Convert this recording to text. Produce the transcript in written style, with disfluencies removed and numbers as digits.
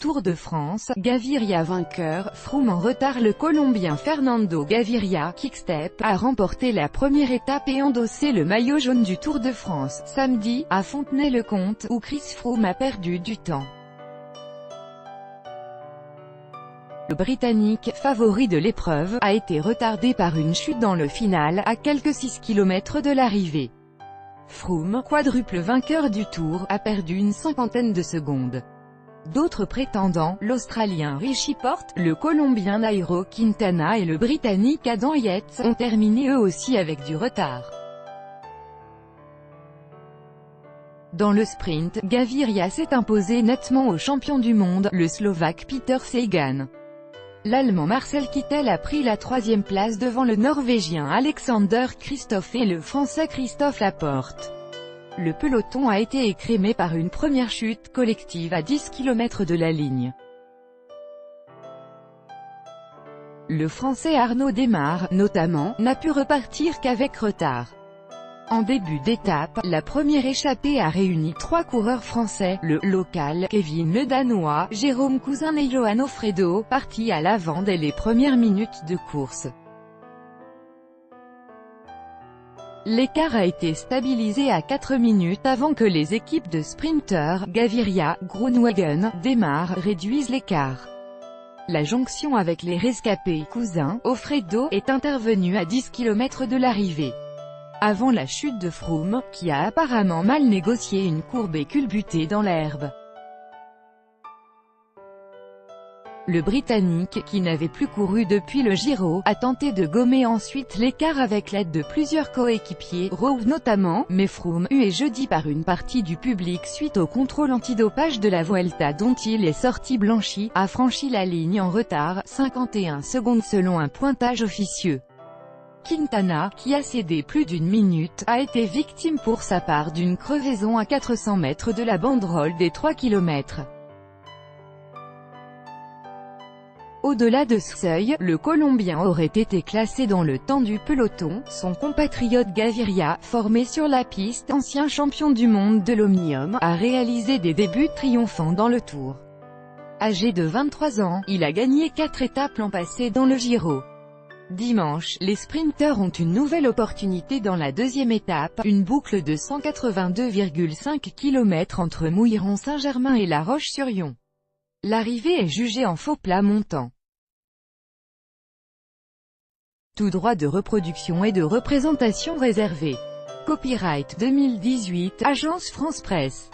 Tour de France, Gaviria vainqueur, Froome en retard. Le Colombien Fernando Gaviria, Quick-Step, a remporté la première étape et endossé le maillot jaune du Tour de France, samedi, à Fontenay-le-Comte, où Chris Froome a perdu du temps. Le Britannique, favori de l'épreuve, a été retardé par une chute dans le final, à quelques 6 km de l'arrivée. Froome, quadruple vainqueur du Tour, a perdu une cinquantaine de secondes. D'autres prétendants, l'Australien Richie Porte, le Colombien Nairo Quintana et le Britannique Adam Yates, ont terminé eux aussi avec du retard. Dans le sprint, Gaviria s'est imposé nettement au champion du monde, le Slovaque Peter Sagan. L'Allemand Marcel Kittel a pris la 3e place devant le Norvégien Alexander Kristoff et le Français Christophe Laporte. Le peloton a été écrémé par une première chute collective à 10 km de la ligne. Le Français Arnaud Démare, notamment, n'a pu repartir qu'avec retard. En début d'étape, la première échappée a réuni 3 coureurs français, le local, Kevin le Danois, Jérôme Cousin et Johan Ofredo, partis à l'avant dès les premières minutes de course. L'écart a été stabilisé à 4 minutes avant que les équipes de sprinteurs, Gaviria, Groenewegen, Démare, réduisent l'écart. La jonction avec les rescapés, Cousin, Ofredo, est intervenue à 10 km de l'arrivée. Avant la chute de Froome, qui a apparemment mal négocié une courbe et culbuté dans l'herbe. Le Britannique, qui n'avait plus couru depuis le Giro, a tenté de gommer ensuite l'écart avec l'aide de plusieurs coéquipiers, Rowe notamment, mais Froome, hué jeudi par une partie du public suite au contrôle antidopage de la Vuelta dont il est sorti blanchi, a franchi la ligne en retard, 51 secondes selon un pointage officieux. Quintana, qui a cédé plus d'une minute, a été victime pour sa part d'une crevaison à 400 mètres de la banderole des 3 km. Au-delà de ce seuil, le Colombien aurait été classé dans le temps du peloton. Son compatriote Gaviria, formé sur la piste, ancien champion du monde de l'Omnium, a réalisé des débuts triomphants dans le Tour. Âgé de 23 ans, il a gagné 4 étapes l'an passé dans le Giro. Dimanche, les sprinteurs ont une nouvelle opportunité dans la 2e étape, une boucle de 182,5 km entre Mouilleron-Saint-Germain et La Roche-sur-Yon. L'arrivée est jugée en faux plat montant. Tout droit de reproduction et de représentation réservé. Copyright 2018, Agence France Presse.